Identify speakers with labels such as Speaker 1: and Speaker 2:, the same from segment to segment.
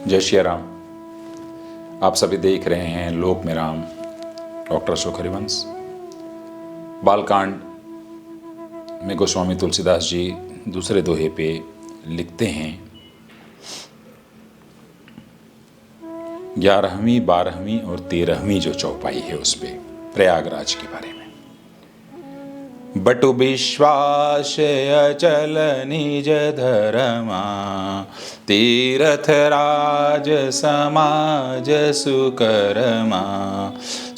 Speaker 1: जय श्री राम। आप सभी देख रहे हैं लोक में राम, डॉक्टर अशोक हरिवंश। बालकांड में गोस्वामी तुलसीदास जी दूसरे दोहे पे लिखते हैं 11वीं 12वीं और 13वीं जो चौपाई है उस पे प्रयागराज के बारे में। बटु विश्वास अचल निज धर्मा, तीर्थ राज समाज सुकर्मा।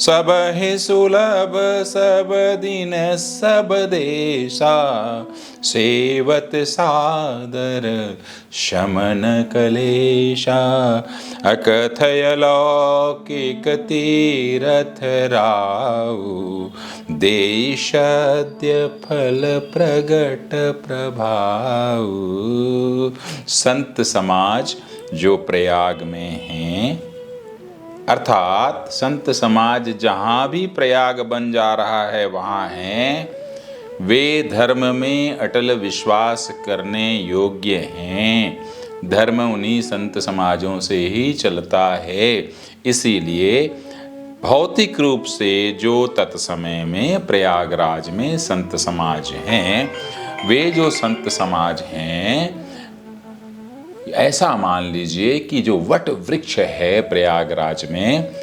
Speaker 1: सब ही सुलभ सब दिन सब देशा, सेवत सादर शमन कलेशा। अकथय लौकिक तीर्थ राउ, देशाद्य फल प्रगट प्रभाव। संत समाज जो प्रयाग में हैं, अर्थात संत समाज जहाँ भी प्रयाग बन जा रहा है वहाँ हैं, वे धर्म में अटल विश्वास करने योग्य हैं। धर्म उन्हीं संत समाजों से ही चलता है। इसीलिए भौतिक रूप से जो तत्समय में प्रयागराज में संत समाज हैं, वे जो संत समाज हैं, ऐसा मान लीजिए कि जो वट वृक्ष है प्रयागराज में,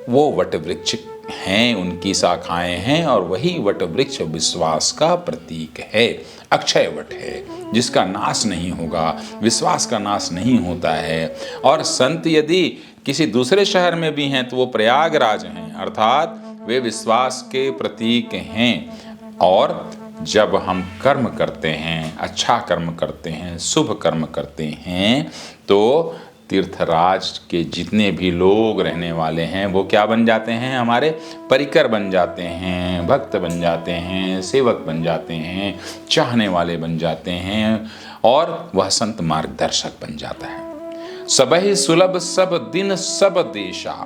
Speaker 1: वो वट वृक्ष हैं, उनकी शाखाएं हैं, और वही वट वृक्ष विश्वास का प्रतीक है। अक्षय वट है जिसका नाश नहीं होगा, विश्वास का नाश नहीं होता है। और संत यदि किसी दूसरे शहर में भी हैं तो वो प्रयागराज हैं, अर्थात वे विश्वास के प्रतीक हैं। और जब हम कर्म करते हैं, अच्छा कर्म करते हैं, शुभ कर्म करते हैं, तो तीर्थराज के जितने भी लोग रहने वाले हैं वो क्या बन जाते हैं? हमारे परिकर बन जाते हैं, भक्त बन जाते हैं, सेवक बन जाते हैं, चाहने वाले बन जाते हैं, और वह संत मार्गदर्शक बन जाता है। सबहि सुलभ सब दिन सब देशा,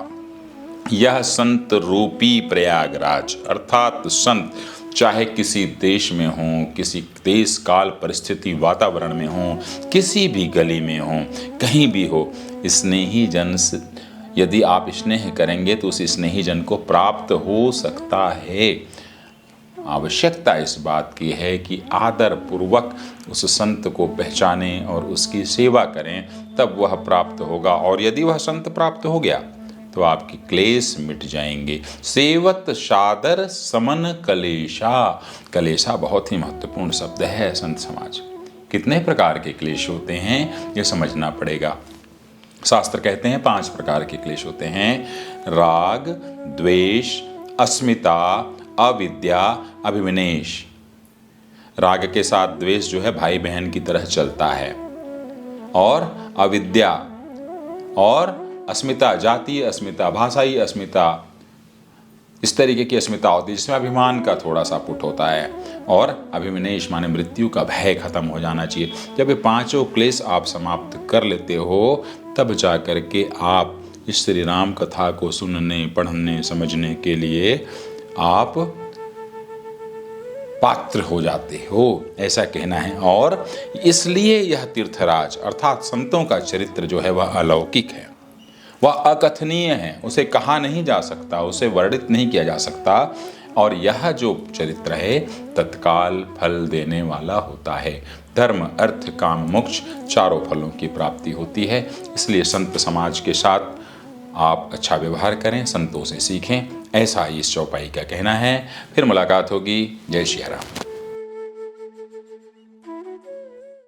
Speaker 1: यह संत रूपी प्रयागराज, अर्थात संत चाहे किसी देश में हों, किसी देश काल परिस्थिति वातावरण में हों, किसी भी गली में हों, कहीं भी हो, स्नेही जन से यदि आप स्नेह करेंगे तो उस स्नेही जन को प्राप्त हो सकता है। आवश्यकता इस बात की है कि आदर पूर्वक उस संत को पहचानें और उसकी सेवा करें, तब वह प्राप्त होगा। और यदि वह संत प्राप्त हो गया तो आपके क्लेश मिट जाएंगे। सेवत सादर समन कलेशा, कलेशा बहुत ही महत्वपूर्ण शब्द है। संत समाज कितने प्रकार के क्लेश होते हैं ये समझना पड़ेगा। शास्त्र कहते हैं 5 प्रकार के क्लेश होते हैं: राग, द्वेष, अस्मिता, अविद्या, अभिनिवेश। राग के साथ द्वेष जो है भाई बहन की तरह चलता है, और अविद्या और अस्मिता, जातीय अस्मिता, भाषाई अस्मिता, इस तरीके की अस्मिता होती है जिसमें अभिमान का थोड़ा सा पुट होता है। और अभिनिवेश माने मृत्यु का भय खत्म हो जाना चाहिए। जब ये 5 क्लेश आप समाप्त कर लेते हो, तब जा कर के आप इस श्री राम कथा को सुनने, पढ़ने, समझने के लिए आप पात्र हो जाते हो, ऐसा कहना है। और इसलिए यह तीर्थराज अर्थात संतों का चरित्र जो है वह अलौकिक है, वह अकथनीय है, उसे कहा नहीं जा सकता, उसे वर्णित नहीं किया जा सकता। और यह जो चरित्र है तत्काल फल देने वाला होता है। धर्म, अर्थ, काम, मोक्ष चारों फलों की प्राप्ति होती है। इसलिए संत समाज के साथ आप अच्छा व्यवहार करें, संतों से सीखें, ऐसा इस चौपाई का कहना है। फिर मुलाकात होगी। जय श्री राम।